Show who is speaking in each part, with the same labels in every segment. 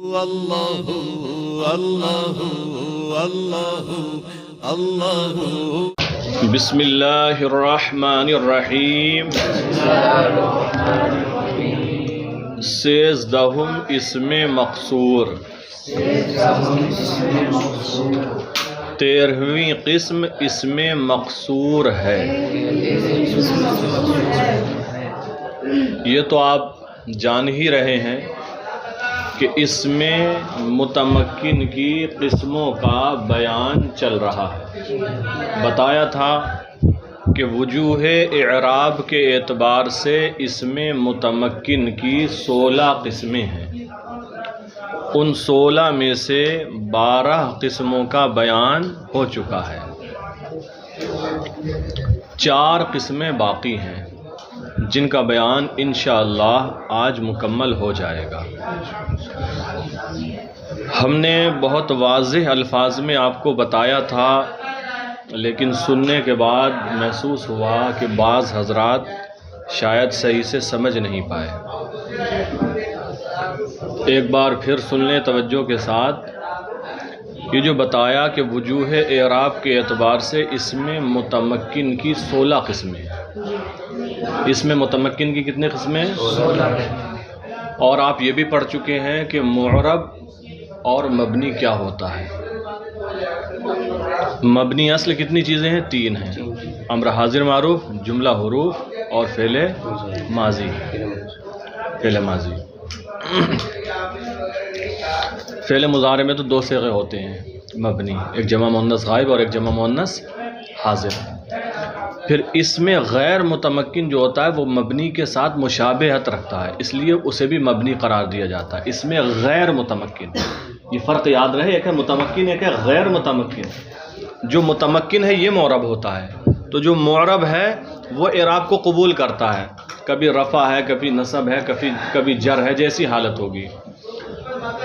Speaker 1: اللہ اللہ اللہ اللہ۔
Speaker 2: بسم اللہ الرحمن الرحیم۔ سیزدہم اسم مقصور، 13ویں قسم اسم مقصور ہے۔ یہ تو آپ جان ہی رہے ہیں کہ اس میں متمکن کی قسموں کا بیان چل رہا ہے۔ بتایا تھا کہ وجوہ اعراب کے اعتبار سے اس میں متمکن کی 16 قسمیں ہیں۔ ان 16 میں سے 12 قسموں کا بیان ہو چکا ہے، 4 قسمیں باقی ہیں جن کا بیان انشاءاللہ آج مکمل ہو جائے گا۔ ہم نے بہت واضح الفاظ میں آپ کو بتایا تھا، لیکن سننے کے بعد محسوس ہوا کہ بعض حضرات شاید صحیح سے سمجھ نہیں پائے۔ ایک بار پھر سن لیں توجہ کے ساتھ۔ یہ جو بتایا کہ وجوہ اعراب کے اعتبار سے اس میں متمکن کی 16 قسمیں ہیں۔ اس میں متمکن کی کتنے قسمیں؟ 16۔ اور آپ یہ بھی پڑھ چکے ہیں کہ معرب اور مبنی کیا ہوتا ہے۔ مبنی اصل کتنی چیزیں ہیں؟ 3 ہیں، امر حاضر معروف، جملہ حروف اور فعل ماضی۔ فعل ماضی، فعل مضارع میں تو 2 صیغے ہوتے ہیں مبنی، ایک جمع مؤنث غائب اور ایک جمع مؤنث حاضر۔ پھر اس میں غیر متمکن جو ہوتا ہے وہ مبنی کے ساتھ مشابہت رکھتا ہے، اس لیے اسے بھی مبنی قرار دیا جاتا ہے۔ اس میں غیر متمکن، یہ فرق یاد رہے، ایک ہے متمکن ایک ہے غیر متمکن۔ جو متمکن ہے یہ معرب ہوتا ہے، تو جو معرب ہے وہ اعراب کو قبول کرتا ہے، کبھی رفع ہے، کبھی نصب ہے، کبھی جر ہے، جیسی حالت ہوگی۔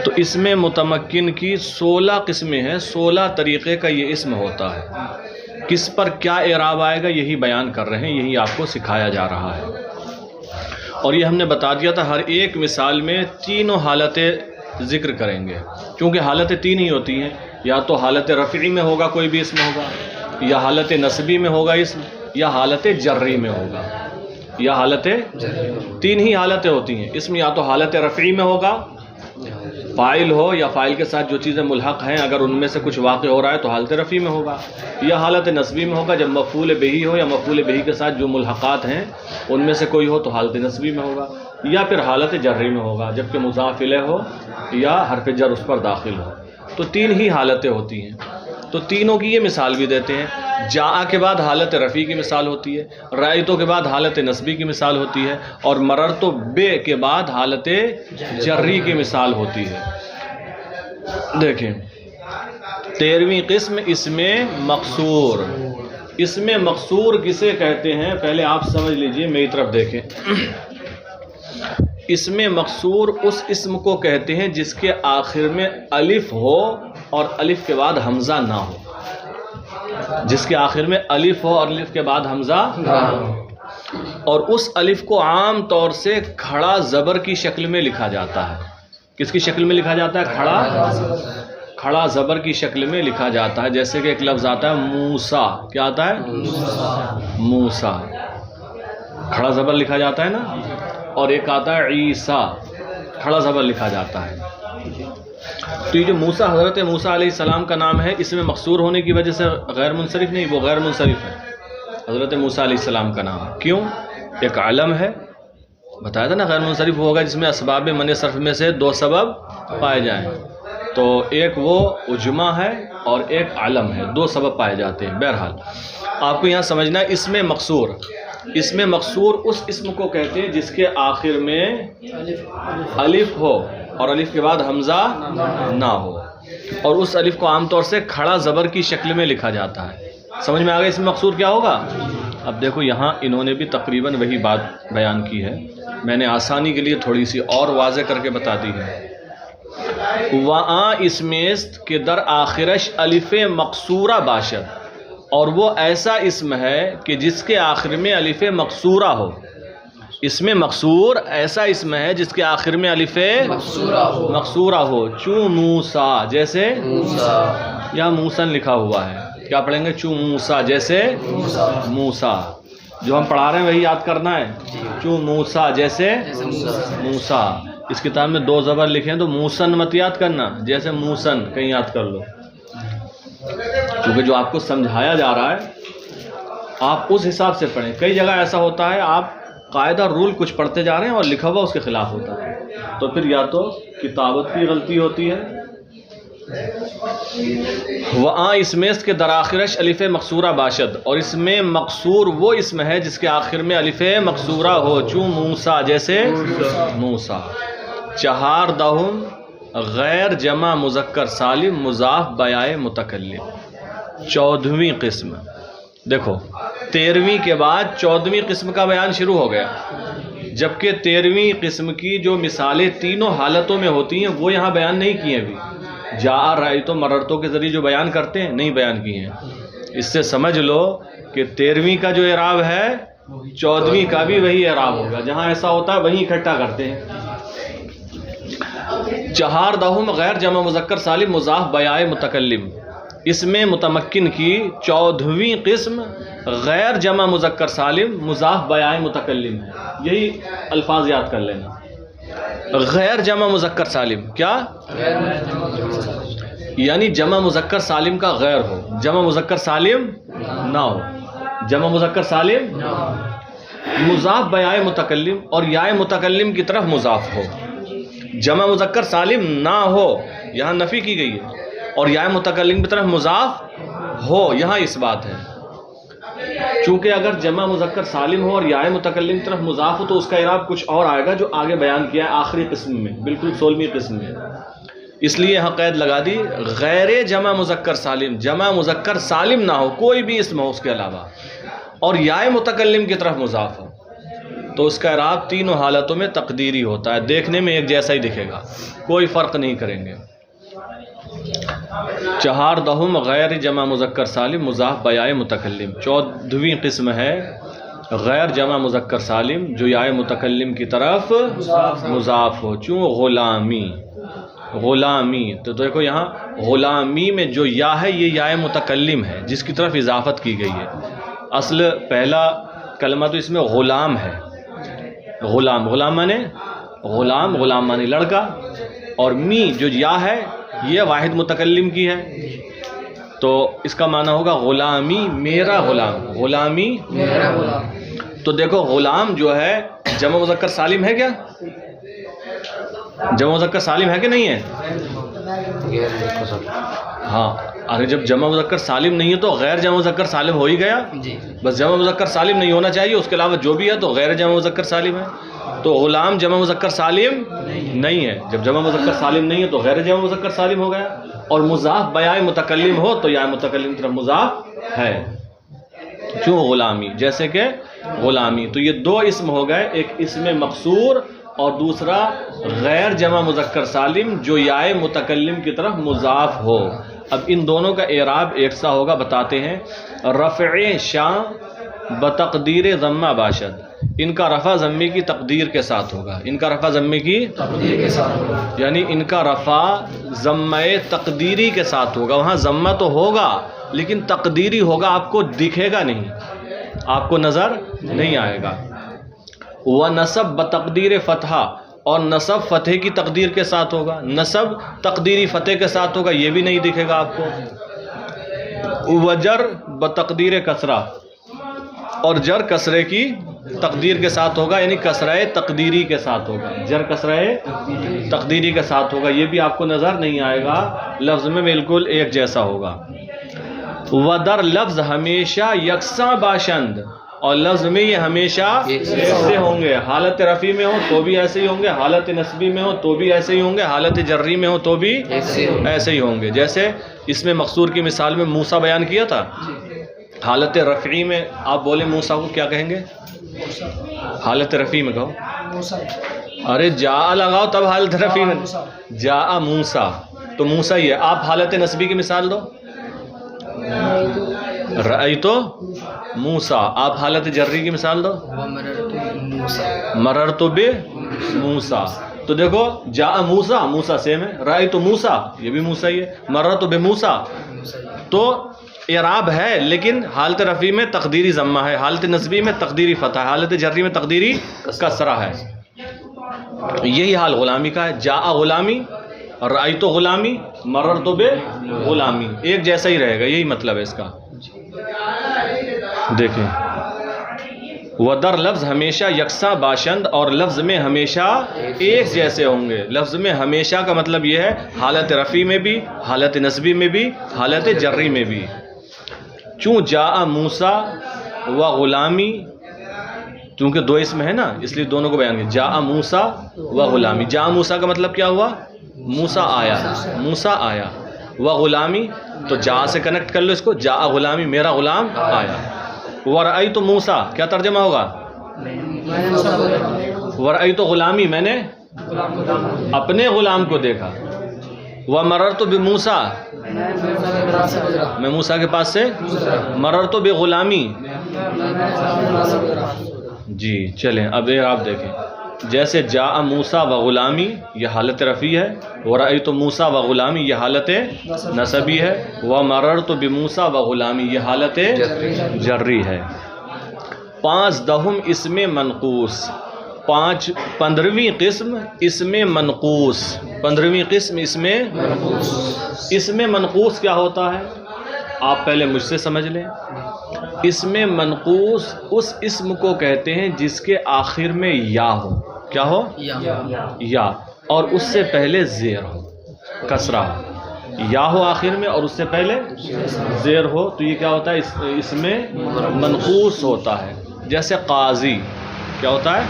Speaker 2: تو اس میں متمکن کی 16 قسمیں ہیں، 16 طریقے کا یہ اسم ہوتا ہے۔ کس پر کیا اعراب آئے گا یہی بیان کر رہے ہیں، یہی آپ کو سکھایا جا رہا ہے۔ اور یہ ہم نے بتا دیا تھا ہر ایک مثال میں تینوں حالتیں ذکر کریں گے، کیونکہ حالتیں 3 ہی ہوتی ہیں، یا تو حالت رفعی میں ہوگا کوئی بھی اسم ہوگا، یا حالت نصبی میں ہوگا اسم، یا حالت جری میں ہوگا، یا حالت 3 ہی حالتیں ہوتی ہیں۔ اسم یا تو حالت رفعی میں ہوگا، فاعل ہو یا فاعل کے ساتھ جو چیزیں ملحق ہیں اگر ان میں سے کچھ واقع ہو رہا ہے تو حالت رفعی میں ہوگا، یا حالت نصبی میں ہوگا جب مفعول بہی ہو یا مفعول بہی کے ساتھ جو ملحقات ہیں ان میں سے کوئی ہو تو حالت نصبی میں ہوگا، یا پھر حالت جری میں ہوگا جبکہ مضاف الیہ ہو یا حرف جر اس پر داخل ہو۔ تو 3 ہی حالتیں ہوتی ہیں، تو تینوں کی یہ مثال بھی دیتے ہیں۔ جاء کے بعد حالت رفعی کی مثال ہوتی ہے، رأیتو کے بعد حالت نصبی کی مثال ہوتی ہے، اور مررتو بے کے بعد حالت جری کی مثال ہوتی ہے۔ دیکھیں 13ویں قسم اسم مقصور۔ اسم مقصور کسے کہتے ہیں پہلے آپ سمجھ لیجئے، میری طرف دیکھیں۔ اسم مقصور اس اسم کو کہتے ہیں جس کے آخر میں الف ہو اور الف کے بعد حمزہ نہ ہو، جس کے آخر میں الف ہو اور الف کے بعد حمزہ نہ ہو، اور اس الف کو عام طور سے کھڑا زبر کی شکل میں لکھا جاتا ہے۔ کس کی شکل میں لکھا جاتا ہے؟ کھڑا زبر کی شکل میں لکھا جاتا ہے۔ جیسے کہ ایک لفظ آتا ہے موسیٰ، کیا آتا ہے؟ موسیٰ، کھڑا زبر لکھا جاتا ہے نا، اور ایک آتا ہے عیسیٰ، کھڑا زبر لکھا جاتا ہے۔ تو یہ جو موسیٰ، حضرت موسیٰ علیہ السلام کا نام ہے، اس میں مقصور ہونے کی وجہ سے غیر منصرف نہیں، وہ غیر منصرف ہے حضرت موسیٰ علیہ السلام کا نام۔ کیوں؟ ایک علم ہے، بتایا تھا نا غیر منصرف ہوگا جس میں اسباب منع صرف میں سے 2 سبب پائے جائیں، تو ایک وہ اجماع ہے اور ایک علم ہے، 2 سبب پائے جاتے ہیں۔ بہرحال آپ کو یہاں سمجھنا ہے اسم مقصور، اسم مقصور اس اسم کو کہتے ہیں جس کے آخر میں الف ہو اور الف کے بعد حمزہ نہ ہو، اور اس الف کو عام طور سے کھڑا زبر کی شکل میں لکھا جاتا ہے۔ سمجھ میں آ گیا اسم مقصور کیا ہوگا؟ اب دیکھو یہاں انہوں نے بھی تقریباً وہی بات بیان کی ہے، میں نے آسانی کے لیے تھوڑی سی اور واضح کر کے بتا دی ہے۔ وَآ اسمیست کہ در آخرش الف مقصورہ باشد، اور وہ ایسا اسم ہے کہ جس کے آخر میں الف مقصورہ ہو۔ اس میں مقصور ایسا اسم ہے جس کے آخر میں الف مقصورہ ہو. چوں موسیٰ جیسے یہاں موسن لکھا ہوا ہے, کیا پڑھیں گے؟ چوں موسیٰ جیسے موسیٰ. جو ہم پڑھا رہے ہیں وہی یاد کرنا ہے. چوں موسیٰ جیسے موسیٰ. اس کتاب میں 2 زبر لکھے ہیں تو موسن مت یاد کرنا, جیسے موسن کہیں یاد کر لو, کیونکہ جو آپ کو سمجھایا جا رہا ہے آپ اس حساب سے پڑھیں. کئی جگہ ایسا ہوتا ہے آپ قاعدہ رول کچھ پڑھتے جا رہے ہیں اور لکھا ہوا اس کے خلاف ہوتا ہے, تو پھر یا تو کتابت کی غلطی ہوتی ہے. وہاں اسم است کے دراخرش الف مقصورہ باشد, اور اس میں مقصور وہ اسم ہے جس کے آخر میں الف مقصورہ ہو. چوں موسیٰ جیسے موسیٰ. چہار دہم غیر جمع مذکر سالم مضاف بیائے متکلم. 14ویں قسم. دیکھو 13ویں کے بعد 14ویں قسم کا بیان شروع ہو گیا, جبکہ 13ویں قسم کی جو مثالیں تینوں حالتوں میں ہوتی ہیں وہ یہاں بیان نہیں کی ہیں. ابھی جاء رأیتو مررتو کے ذریعے جو بیان کرتے ہیں نہیں بیان کی ہیں. اس سے سمجھ لو کہ 13ویں کا جو اعراب ہے 14ویں کا بھی وہی اعراب ہوگا. جہاں ایسا ہوتا ہے وہیں اکٹھا کرتے ہیں. چہار دہم غیر جمع مذکر سالم مضاف بیائے متکلم. اس میں متمکن کی 14ویں قسم غیر جمع مذکر سالم مضاف بیائے متکلم ہے. یہی الفاظ یاد کر لینا. غیر جمع مذکر سالم کیا؟ یعنی جمع مذکر سالم کا غیر ہو, جمع مذکر سالم نہ ہو. جمع مذکر سالم مضاف بیائے متکلم, اور یائے متکلم کی طرف مضاف ہو. جمع مذکر سالم نہ ہو, یہاں نفی کی گئی ہے, اور یائے متکلم کی طرف مضاف ہو, یہاں اس بات ہے. چونکہ اگر جمع مذکر سالم ہو اور یائے متکلم کی طرف مضاف ہو تو اس کا اعراب کچھ اور آئے گا جو آگے بیان کیا ہے آخری قسم میں, بالکل 16ویں قسم میں. اس لیے یہاں قید لگا دی غیر جمع مذکر سالم, جمع مذکر سالم نہ ہو, کوئی بھی اسم ہو اس کے علاوہ, اور یائے متکلم کی طرف مضاف ہو, تو اس کا اعراب تینوں حالتوں میں تقدیری ہوتا ہے. دیکھنے میں ایک جیسا ہی دکھے گا, کوئی فرق نہیں کریں گے. چہار دہم غیر جمع مذکر سالم مضاف بیائے متکلم. 14ویں قسم ہے غیر جمع مذکر سالم جو یائے متکلم کی طرف مضاف ہو. چوں غلامی, غلامی, تو دیکھو یہاں غلامی میں جو یا ہے یہ یائے متکلم ہے جس کی طرف اضافت کی گئی ہے. اصل پہلا کلمہ تو اس میں غلام ہے. غلام, غلام مانے غلام, غلام مانے لڑکا, اور می جو یا ہے یہ واحد متکلم کی ہے, تو اس کا معنی ہوگا غلامی میرا غلام, غلامی میرا غلام. تو دیکھو غلام جو ہے جمع مذکر سالم ہے کیا؟ جمع مذکر سالم ہے کہ نہیں ہے؟ ہاں, ارے جب جمع مذکر سالم نہیں ہے تو غیر جمع مذکر سالم ہو ہی گیا. بس جمع مذکر سالم نہیں ہونا چاہیے, اس کے علاوہ جو بھی ہے تو غیر جمع مذکر سالم ہے. تو غلام جمع مذکر سالم نہیں ہے, جب جمع مذکر سالم نہیں ہے تو غیر جمع مذکر سالم ہو گیا. اور مضاف بیائے متکلم ہو تو یا متکلم کی طرف مضاف ہے. چوں غلامی جیسے کہ غلامی. تو یہ 2 اسم ہو گئے, ایک اسم مقصور اور دوسرا غیر جمع مذکر سالم جو یائے متکلم کی طرف مضاف ہو. اب ان دونوں کا اعراب ایک سا ہوگا, بتاتے ہیں. رفع شاں بتقدیر ضمہ باشد, ان کا رفع ضمے کی تقدیر کے ساتھ ہوگا. ان کا رفع ضمے کی تقدیر کے ساتھ ہوگا, یعنی ان کا رفع ضمہ تقدیری کے ساتھ ہوگا. وہاں ضمہ تو ہوگا لیکن تقدیری ہوگا, آپ کو دکھے گا نہیں, آپ کو نظر نہیں آئے گا. وَنَصَب بتقدیر فتحہ, اور نصب فتح کی تقدیر کے ساتھ ہوگا. نصب تقدیری فتح کے ساتھ ہوگا, یہ بھی نہیں دکھے گا آپ کو. وجر بتقدیر کسرہ, اور جر کسرے کی تقدیر کے ساتھ ہوگا, یعنی کسرہ تقدیری کے ساتھ ہوگا. جر کسرہ تقدیری کے ساتھ ہوگا, یہ بھی آپ کو نظر نہیں آئے گا, لفظ میں بالکل ایک جیسا ہوگا. ودر لفظ ہمیشہ یکساں باشند, اور لفظ میں یہ ہمیشہ ایسے ہوں گے. حالت رفیع میں ہو تو بھی ایسے ہی ہوں گے, حالت نصبی میں ہو تو بھی ایسے ہی ہوں گے, حالت جری میں ہو تو بھی ایسے ہی ہوں گے. جیسے اس میں مقصور کی مثال میں موسیٰ بیان کیا تھا, حالت رفعی میں آپ بولے موسیٰ کو کیا کہیں گے؟ حالت رفیع میں کہو. ارے جاء لگاؤ تب حالت رفیع میں, جاء موسیٰ تو موسیٰ ہی ہے. آپ حالت نصبی کی مثال دو, رأیتو موسیٰ. آپ حالت جری کی مثال دو, مررت بموسیٰ. تو دیکھو جاء موسیٰ، موسیٰ سیم ہے، رأیت موسیٰ یہ بھی موسیٰ ہی ہے، مررت بموسیٰ. تو اعراب ہے لیکن حالت رفعی میں تقدیری ضمہ ہے، حالت نصبی میں تقدیری فتح ہے، حالت جری میں تقدیری کسرہ ہے. یہی حال غلامی کا ہے. جاء غلامی، رأیت غلامی، مررت بغلامی، ایک جیسا ہی رہے گا، یہی مطلب ہے اس کا. دیکھیں ودر لفظ ہمیشہ یکساں باشند اور لفظ میں ہمیشہ ایک جیسے ہوں گے. لفظ میں ہمیشہ کا مطلب یہ ہے حالت رفعی میں بھی، حالت نصبی میں بھی، حالت جری میں بھی. چوں جاء موسیٰ و غلامی، چونکہ دو اسم ہے نا اس لیے دونوں کو بیان کیا. جاء موسیٰ و غلامی، جاء موسیٰ کا مطلب کیا ہوا؟ موسیٰ آیا، موسیٰ آیا. و غلامی تو جاء سے کنیکٹ کر لو اس کو، جاء غلامی میرا غلام آیا. ورأیت موسیٰ کیا ترجمہ ہوگا؟ ورأیت غلامی میں نے اپنے غلام کو دیکھا. ومررت بموسیٰ میں موسیٰ کے پاس سے، مررت بغلامی. جی چلیں اب آپ دیکھیں، جیسے جاء موسیٰ و غلامی یہ حالت رفعی ہے، ورأیت موسیٰ و غلامی یہ حالت نصبی ہے، ومررت بموسیٰ و غلامی یہ حالت جری ہے. 15 اسم منقوص، 15ویں قسم اسم منقوص. 15ویں قسم اسم منقوص کیا ہوتا ہے آپ پہلے مجھ سے سمجھ لیں. اسم منقوص اس اسم کو کہتے ہیں جس کے آخر میں یا ہو. کیا ہو؟ یا، اور اس سے پہلے زیر ہو، کسرہ ہو. یا ہو آخر میں اور اس سے پہلے زیر ہو تو یہ کیا ہوتا ہے؟ اسم منقوص ہوتا ہے. جیسے قاضی کیا ہوتا ہے؟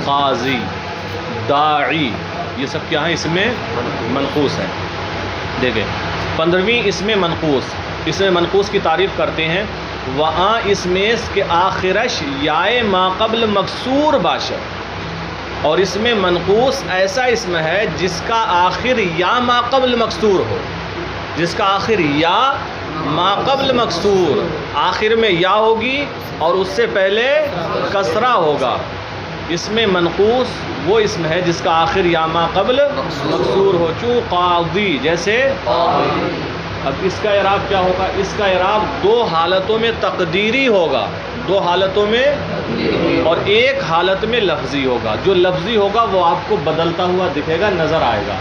Speaker 2: قاضی. داعی یہ سب کیا ہے؟ اسم منقوص ہے. دیکھیں 15ویں اسم منقوص، اسم منقوص کی تعریف کرتے ہیں. وہاں اسمیس کے آخرش یائے ما قبل مکسور باشد، اور اس میں منقوص ایسا اسم ہے جس کا آخر یا ما قبل مکسور ہو، جس کا آخر یا ما قبل مکسور، آخر میں یا ہوگی اور اس سے پہلے کسرہ ہوگا. اس میں منقوص وہ اسم ہے جس کا آخر یا ما قبل مکسور ہو. چوں قاضی جیسے. اب اس کا اعراب کیا ہوگا؟ اس کا اعراب دو حالتوں میں تقدیری ہوگا، دو حالتوں میں، اور ایک حالت میں لفظی ہوگا. جو لفظی ہوگا وہ آپ کو بدلتا ہوا دکھے گا، نظر آئے گا،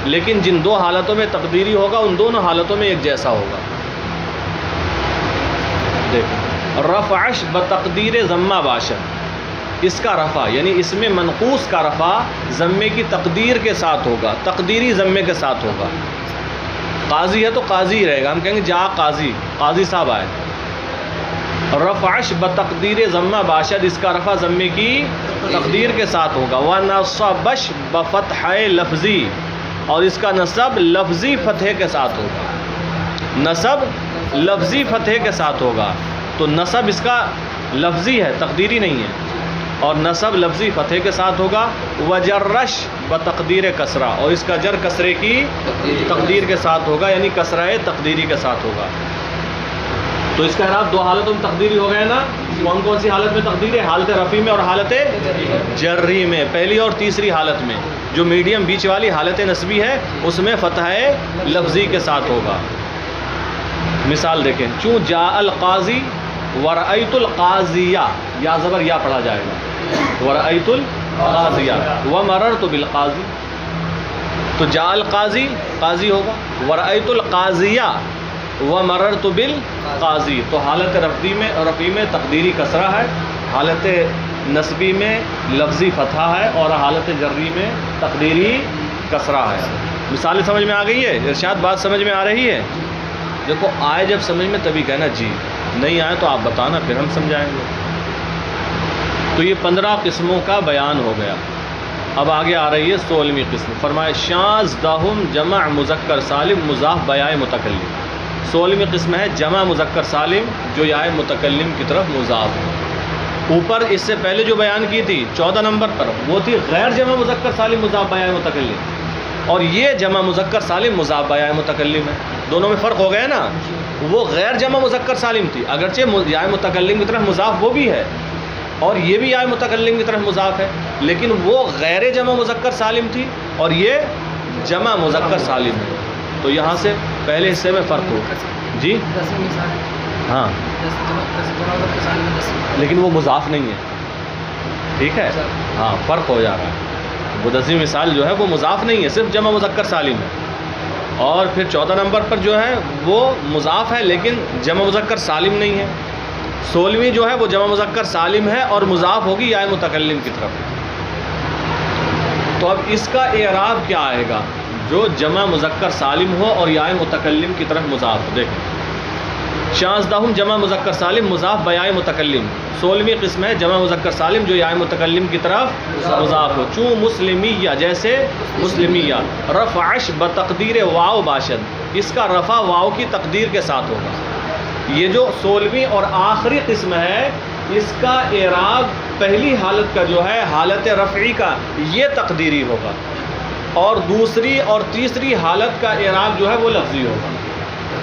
Speaker 2: لیکن جن دو حالتوں میں تقدیری ہوگا ان دونوں حالتوں میں ایک جیسا ہوگا. دیکھیں رفعش بتقدیر ضمہ باشد، اس کا رفع یعنی اس میں منقوص کا رفع ضمے کی تقدیر کے ساتھ ہوگا، تقدیری ضمے کے ساتھ ہوگا. قاضی ہے تو قاضی رہے گا، ہم کہیں گے جا قاضی، قاضی صاحب آئے. رفعش بتقدیر ضمہ باشد، اس کا رفع ضمے کی تقدیر کے ساتھ ہوگا. ونصبش بفتح لفظی، اور اس کا نصب لفظی فتح کے ساتھ ہوگا، نصب لفظی فتح کے ساتھ ہوگا. تو نصب اس کا لفظی ہے، تقدیری نہیں ہے، اور نصب لفظی فتح کے ساتھ ہوگا. وجرش بتقدیر کسرہ، اور اس کا جر کسرے کی تقدیر کے ساتھ ہوگا، یعنی کسرہ تقدیری کے ساتھ ہوگا. تو اس کا اعراب دو حالتوں میں تقدیری ہو گئے نا. کون کون سی حالت میں تقدیری ہے؟ حالت رفعی میں اور حالت جری میں. پہلی اور تیسری حالت میں جو میڈیم بیچ والی حالت نصبی ہے اس میں فتح لفظی کے ساتھ ہوگا. مثال دیکھیں، چوں جاء القاضی ورأیت القاضیہ، یا زبر یا پڑھا جائے گا، ورأیت القاضیہ ومررت بالقاضی. تو جاء القاضی قاضی ہوگا، ورأیت القاضیہ ومررت بالقاضی. تو حالت رفعی میں تقدیری کسرہ ہے، حالت نصبی میں لفظی فتحہ ہے، اور حالت جری میں تقدیری کسرہ ہے. مثالیں سمجھ میں آ گئی ہے؟ ارشاد بات سمجھ میں آ رہی ہے؟ دیکھو آئے جب سمجھ میں تبھی کہنا جی، نہیں آئے تو آپ بتانا پھر ہم سمجھائیں گے. تو یہ 15 قسموں کا بیان ہو گیا. اب آگے آ رہی ہے 16ویں قسم. فرمائے شاذ دہم جمع مذکر سالم مضاف بیائے متکلم. 16ویں قسم ہے جمع مذکر سالم جو یائے متکلم کی طرف مضاف ہو. اوپر اس سے پہلے جو بیان کی تھی 14 نمبر پر وہ تھی غیر جمع مذکر سالم مضاف بیائے متکلم، اور یہ جمع مذکر سالم مضاف بیائے متکلم ہے. دونوں میں فرق ہو گیا نا. وہ غیر جمع مذکر سالم تھی، اگرچہ یائے متکلم کی طرف مضاف وہ بھی ہے، اور یہ بھی یا متکلم کی طرف مضاف ہے، لیکن وہ غیر جمع مذکر سالم تھی اور یہ جمع مذکر سالم ہے، تو یہاں سے پہلے حصے میں فرق ہو جی ہاں، لیکن وہ مضاف نہیں ہے، ٹھیک ہے ہاں، فرق ہو جا رہا ہے۔ وہ 10ویں مثال جو ہے وہ مضاف نہیں ہے، صرف جمع مذکر سالم ہے۔ اور پھر 14 نمبر پر جو ہے وہ مضاف ہے لیکن جمع مذکر سالم نہیں ہے۔ 16ویں جو ہے وہ جمع مذکر سالم ہے اور مضاف ہوگی یا متکلم کی طرف۔ تو اب اس کا اعراب کیا آئے گا جو جمع مذکر سالم ہو اور یا متکلم کی طرف مضاف ہو؟ دیکھیں، شاذدہم جمع مذکر سالم مضاف بیائے متکلم، 16ویں قسم ہے جمع مذکر سالم جو یا متکلم کی طرف مضاف ہو، چوں مسلمیہ جیسے مسلمیہ، رفعش بتقدیر واو باشد، اس کا رفع واو کی تقدیر کے ساتھ ہوگا۔ یہ جو 16ویں اور آخری قسم ہے اس کا اعراب پہلی حالت کا جو ہے حالت رفعی کا یہ تقدیری ہوگا، اور دوسری اور تیسری حالت کا اعراب جو ہے وہ لفظی ہوگا،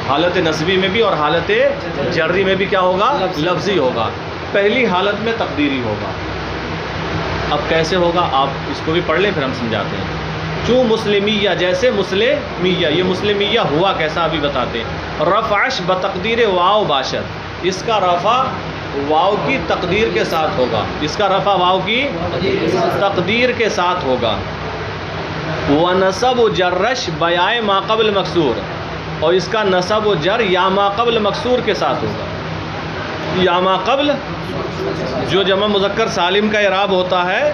Speaker 2: حالت نصبی میں بھی اور حالت جری میں بھی کیا ہوگا؟ لفظی ہوگا، پہلی حالت میں تقدیری ہوگا۔ اب کیسے ہوگا آپ اس کو بھی پڑھ لیں پھر ہم سمجھاتے ہیں۔ چوں مسلمیہ جیسے مسلمیہ، یہ مسلمیہ ہوا کیسا ابھی بتاتے ہیں۔ رفعش بتقدیر واو باشد، اس کا رفع واو کی تقدیر کے ساتھ ہوگا، اس کا رفع واو کی تقدیر کے ساتھ ہوگا۔ ونصب و جرش بیائے ما قبل مکسور، اور اس کا نصب و جر یا ما قبل مکسور کے ساتھ ہوگا۔ یا ما قبل جو جمع مذکر سالم کا اعراب ہوتا ہے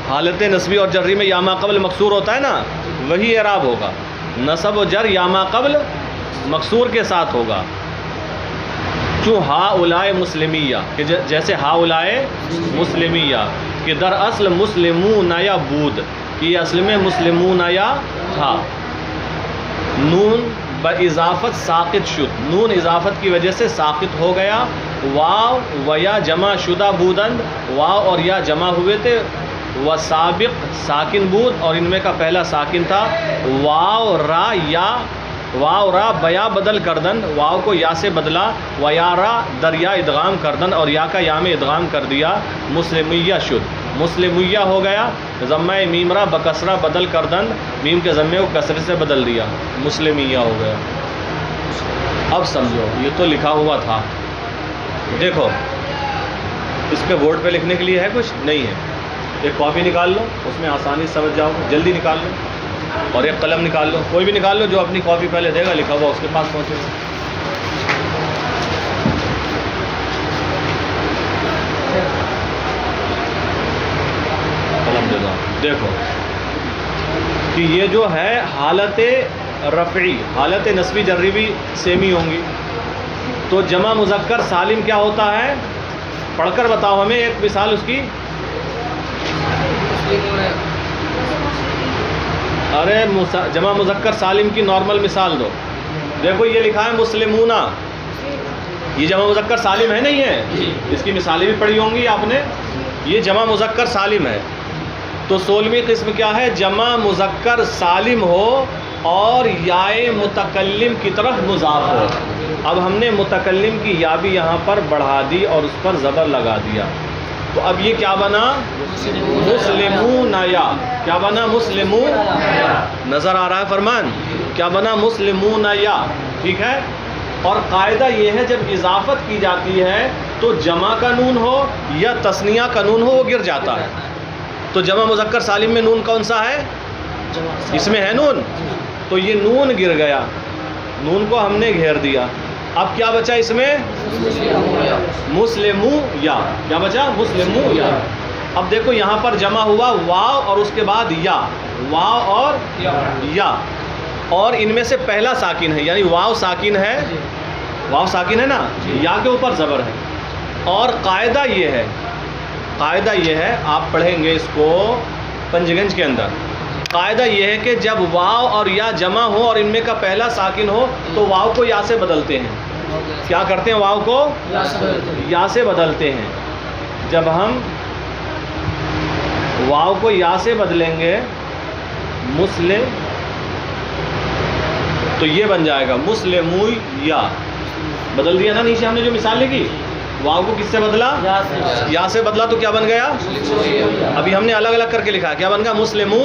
Speaker 2: حالت نصبی اور جری میں یا ما قبل مکسور ہوتا ہے نا، وہی اعراب ہوگا، نصب و جر یا ما قبل مکسور کے ساتھ ہوگا۔ چوں ہا اولائے مسلمیہ، کہ جیسے ہا اولائے مسلمیہ، کہ در اصل مسلمون یا بود، یہ اصل میں مسلمون یا تھا، نون باضافت ساقط شد، نون اضافت کی وجہ سے ساقط ہو گیا۔ واو و یا جمع شدہ بودند، واو اور یا جمع ہوئے تھے، و سابق ساکن بود اور ان میں کا پہلا ساکن تھا، واو را یا، واو را بیا بدل کردن، واو کو یا سے بدلا، و یا را دریا ادغام کردن اور یا کا یا میں ادغام کر دیا، مسلمیہ شد، مسلمیہ ہو گیا۔ ضمہ میم را بکسرہ بدل کردن، میم کے ضمے کو کسرے سے بدل دیا، مسلمیہ ہو گیا۔ اب سمجھو یہ تو لکھا ہوا تھا، دیکھو اس پہ بورڈ پہ لکھنے کے لیے ہے کچھ نہیں ہے، ایک کاپی نکال لو اس میں آسانی سے سمجھ جاؤ، جلدی نکال لو، اور ایک قلم نکال لو، کوئی بھی نکال لو جو اپنی کاپی پہلے دے گا لکھا ہوا اس کے پاس پہنچے گا۔ الحمدللہ دیکھو کہ یہ جو ہے حالت رفعی، حالت نصبی جری بھی سیم ہی ہوں گی، تو جمع مذکر سالم کیا ہوتا ہے؟ پڑھ کر بتاؤ ہمیں ایک مثال اس کی۔ ارے جمع مذکر سالم کی نارمل مثال دو۔ دیکھو یہ لکھا ہے مسلمونہ، یہ جمع مذکر سالم ہے نہیں ہے؟ اس کی مثالیں بھی پڑھی ہوں گی آپ نے، یہ جمع مذکر سالم ہے۔ تو 16ویں قسم کیا ہے؟ جمع مذکر سالم ہو اور یائے متکلم کی طرف مضاف ہو۔ اب ہم نے متکلم کی یا بھی یہاں پر بڑھا دی اور اس پر زبر لگا دیا، تو اب یہ کیا بنا؟ مسلمون یا، کیا بنا؟ مسلمون، نظر آ رہا ہے فرمان؟ کیا بنا؟ مسلمون یا، ٹھیک ہے۔ اور قاعدہ یہ ہے جب اضافت کی جاتی ہے تو جمع کا نون ہو یا تثنیہ کا نون ہو وہ گر جاتا ہے۔ تو جمع مذکر سالم میں نون کون سا ہے؟ اس میں ہے نون، تو یہ نون گر گیا، نون کو ہم نے گھیر دیا۔ اب کیا بچا اس میں؟ مسلمو یا، کیا بچا؟ مسلمو یا۔ اب دیکھو یہاں پر جمع ہوا واو اور اس کے بعد یا، واو اور یا، اور ان میں سے پہلا ساکن ہے، یعنی واو ساکن ہے، واو ساکن ہے نا، یا کے اوپر زبر ہے۔ اور قاعدہ یہ ہے، قاعدہ یہ ہے، آپ پڑھیں گے اس کو پنجگنج کے اندر، قاعدہ یہ ہے کہ جب واو اور یا جمع ہو اور ان میں کا پہلا ساکن ہو تو واو کو یا سے بدلتے ہیں۔ کیا کرتے ہیں؟ واو کو یا سے بدلتے ہیں۔ جب ہم واو کو یا سے بدلیں گے مسلم، تو یہ بن جائے گا مسلمو یا، بدل دیا نا نیچے ہم نے جو مثال لکھی، واو کو کس سے بدلا؟ یا سے بدلا تو کیا بن گیا؟ ابھی ہم نے الگ الگ کر کے لکھا ہے، کیا بن گیا؟ مسلمو.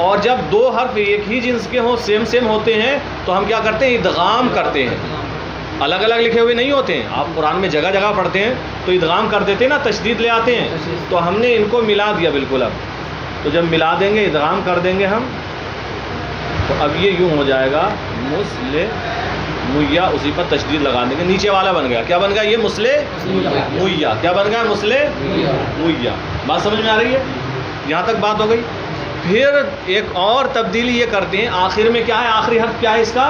Speaker 2: اور جب دو حرف ایک ہی جنس کے ہوں، سیم ہوتے ہیں، تو ہم کیا کرتے ہیں؟ ادغام کرتے ہیں. الگ الگ لکھے ہوئے نہیں ہوتے ہیں. آپ قرآن میں جگہ جگہ پڑھتے ہیں تو ادغام کر دیتے ہیں نا، تشدید لے آتے ہیں. تو ہم نے ان کو ملا دیا بالکل. اب تو جب ملا دیں گے، ادغام کر دیں گے ہم، تو اب یہ یوں ہو جائے گا مسلمیا، اسی پر تشدید لگا دیں گے، نیچے والا بن گیا. کیا بن گیا؟ یہ مسلمیا. کیا بن گیا؟ مسلمیا. بات سمجھ میں آ رہی ہے؟ یہاں تک بات ہو گئی. پھر ایک اور تبدیلی یہ کرتے ہیں، آخر میں کیا ہے؟ آخری حرف کیا ہے اس کا؟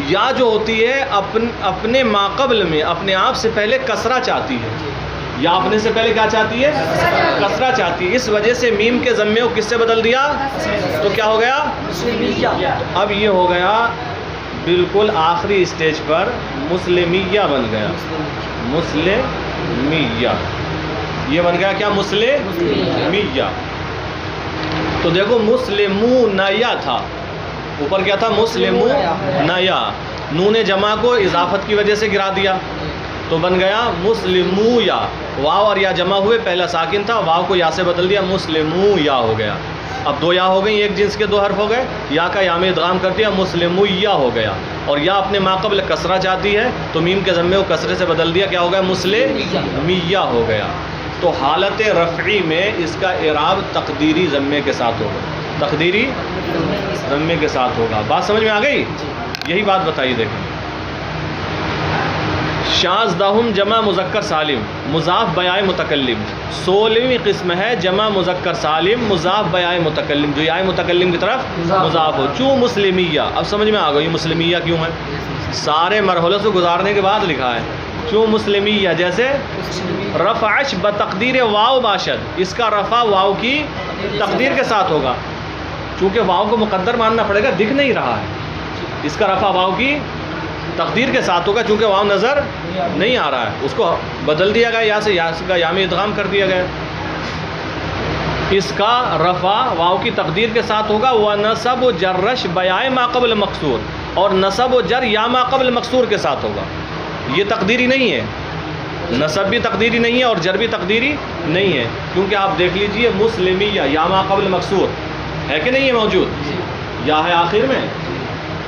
Speaker 2: یا جو ہوتی ہے اپنے ماقبل میں اپنے آپ سے پہلے کسرہ چاہتی ہے. یا اپنے سے پہلے کیا چاہتی ہے؟ کسرہ چاہتی ہے. اس وجہ سے میم کے ضمے کو کس سے بدل دیا؟ تو کیا ہو گیا؟ اب یہ ہو گیا بالکل آخری اسٹیج پر مسلمیہ بن گیا. مسلمیہ یہ بن گیا کیا؟ مسلمیہ. تو دیکھو مسلمونیا تھا، اوپر کیا تھا؟ مسلمونیا. نون جمع کو اضافت کی وجہ سے گرا دیا تو بن گیا مسلمویا. واو اور یا جمع ہوئے، پہلا ساکن تھا، واو کو یا سے بدل دیا، مسلمویا ہو گیا. اب دو یا ہو گئی، ایک جنس کے دو حرف ہو گئے، یا کا یا میں ادغام کر دیا، مسلمویا ہو گیا. اور یا اپنے ماقبل کسرہ چاہتی ہے تو میم کے ضمے کو کسرے سے بدل دیا، کیا ہو گیا؟ مسلمیہ ہو گیا. تو حالت رفعی میں اس کا اعراب تقدیری ضمے کے ساتھ ہوگا. تقدیری ضمے کے ساتھ ہوگا. بات سمجھ میں آ گئی؟ یہی بات بتائیے. دیکھیں، شاذدہم جمع مذکر سالم مضاف بیائے متکلم. 16ویں قسم ہے جمع مذکر سالم مضاف بیائے متکلم، جو یائے متکلم کی طرف مضاف ہو. چوں مسلمیہ. اب سمجھ میں آ گئی مسلمیہ کیوں ہے؟ سارے مرحلوں سے گزارنے کے بعد لکھا ہے. چوں مسلمیہ، جیسے رفعش بتقدیر واو باشد، اس کا رفع واو کی تقدیر کے ساتھ ہوگا. چونکہ واو کو مقدر ماننا پڑے گا، دکھ نہیں رہا ہے، اس کا رفع واو کی تقدیر کے ساتھ ہوگا. چونکہ واو نظر نہیں آ رہا ہے، اس کو بدل دیا گیا، یا سے یا کا یا میں ادغام کر دیا گیا. اس کا رفع واو کی تقدیر کے ساتھ ہوگا. ونصب و جرش بیائے ما قبل مقصور، اور نصب و جر یا ما قبل مقصور کے ساتھ ہوگا. یہ تقدیری نہیں ہے، نصب بھی تقدیری نہیں ہے اور جر بھی تقدیری نہیں ہے. کیونکہ آپ دیکھ لیجئے مسلمیہ یا ما قبل مقصور ہے کہ نہیں ہے موجود؟ یا ہے آخر میں،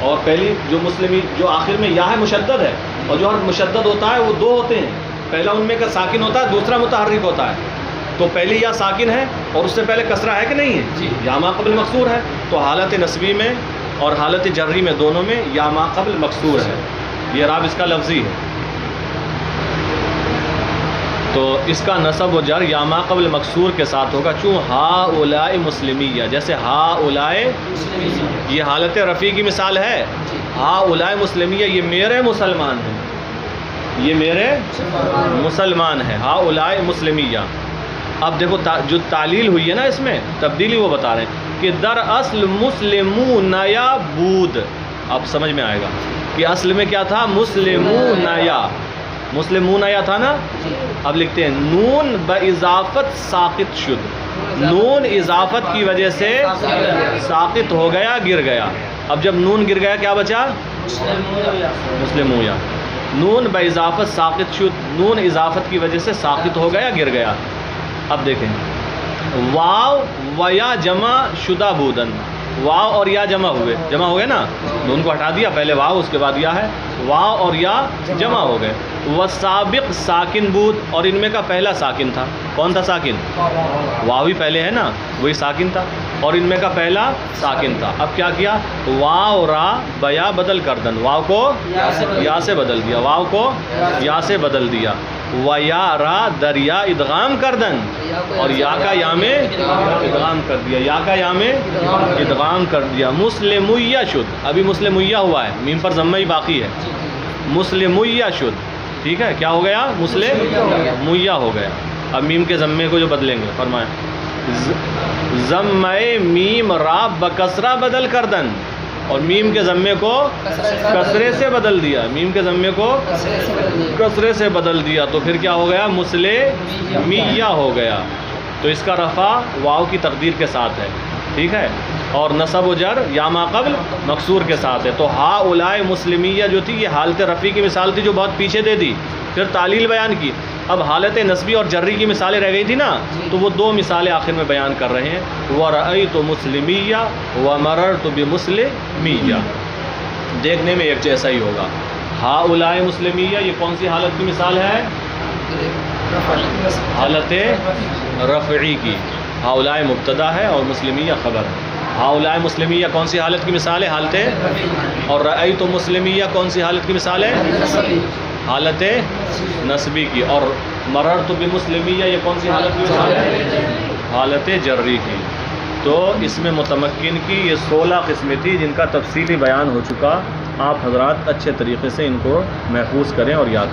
Speaker 2: اور پہلی جو مسلمی جو آخر میں یا ہے مشدد ہے، اور جو حرف مشدد ہوتا ہے وہ دو ہوتے ہیں. پہلا ان میں کا ساکن ہوتا ہے، دوسرا متحرک ہوتا ہے. تو پہلی یا ساکن ہے اور اس سے پہلے کسرہ ہے کہ نہیں ہے؟ یا ما قبل مقصور ہے. تو حالت نصبی میں اور حالت جری میں دونوں میں یا ما قبل مقصور ہے. یہ اعراب اس کا لفظی ہے. تو اس کا نصب و جر یا ما قبل مقصور کے ساتھ ہوگا. چوں ہا اولائے مسلمیہ، جیسے ہا اولائے، یہ حالت رفیع کی مثال ہے. ہا اولائے مسلمیہ، یہ میرے مسلمان ہیں، یہ میرے مسلمان ہیں. ہا اولائے مسلمیہ. اب دیکھو جو تعلیل ہوئی ہے نا اس میں تبدیلی، وہ بتا رہے ہیں کہ در اصل مسلمونیا بود. اب سمجھ میں آئے گا کہ اصل میں کیا تھا؟ مسلمونیا. مسلمونیا تھا نا. اب لکھتے ہیں نون باضافت ساقط شد. نون اضافت کی وجہ سے ساقط ہو گیا، گر گیا. اب جب نون گر گیا کیا بچا؟ مسلمویا. نون باضافت ساقط شد، نون اضافت کی وجہ سے ساقط ہو گیا، گر گیا. اب دیکھیں واو و یا جمع شدہ بودن. واو اور یا جمع ہو گئے نا. نون کو ہٹا دیا، پہلے واو اس کے بعد یا ہے. واو اور یا جمع ہو گئے. وسابق ساکن بود، اور ان میں کا پہلا ساکن تھا. کون تھا ساکن؟ واو ہی پہلے ہے نا، وہی ساکن تھا، اور ان میں کا پہلا ساکن تھا. اب کیا کیا؟ واو را بیا بدل کردن، واو کو یا سے بدل دیا، واو کو یا سے بدل دیا. ویا را دریا ادغام کردن، اور یا کا یا میں ادغام کر دیا، یا کا یا میں ادغام کر دیا. مسلمیہ شد، ابھی مسلمیہ ہوا ہے، میم پر ضمہ ہی باقی ہے. مسلمیہ شد، ٹھیک ہے. کیا ہو گیا؟ مسلمیہ ہو گیا. اب میم کے ضمے کو جو بدلیں گے، فرمائیں ضمہ میم را بکسرہ بدل کردن، اور میم کے ضمے کو کسرے سے بدل دیا، میم کے ضمے کو کسرے سے بدل دیا. تو پھر کیا ہو گیا؟ مسلمیہ ہو گیا. تو اس کا رفع واو کی تقدیر کے ساتھ ہے، ٹھیک ہے. اور نصب و جر یا ما قبل مکسور کے ساتھ ہے. تو ہا اولائے مسلمیہ جو تھی یہ حالت رفعی کی مثال تھی جو بہت پیچھے دے دی، پھر تعلیل بیان کی. اب حالت نصبی اور جری کی مثالیں رہ گئی تھی نا، تو وہ دو مثالیں آخر میں بیان کر رہے ہیں. وَرَأَيْتُ مُسْلِمِيَّ وَمَرَرْتُ بِمُسْلِمِيَّ، دیکھنے میں ایک جیسا ہی ہوگا. ہا اولائے مسلمیہ یہ کون سی حالت کی مثال ہے؟ حالت رفعی کی. ہا اولائے مبتدا ہے اور مسلمیہ خبر ہے. ہا اولائے مسلمیہ کون سی حالت کی مثال ہے؟ حالت. اور رأیت مسلمیہ کون سی حالت کی مثال ہے؟ حالت نصبی کی. اور مررت بمسلمیہ یہ کون سی حالت کی مثال ہے؟ حالت جری کی. تو اس میں متمکن کی یہ 16 قسمیں تھی جن کا تفصیلی بیان ہو چکا. آپ حضرات اچھے طریقے سے ان کو محفوظ کریں اور یاد کریں.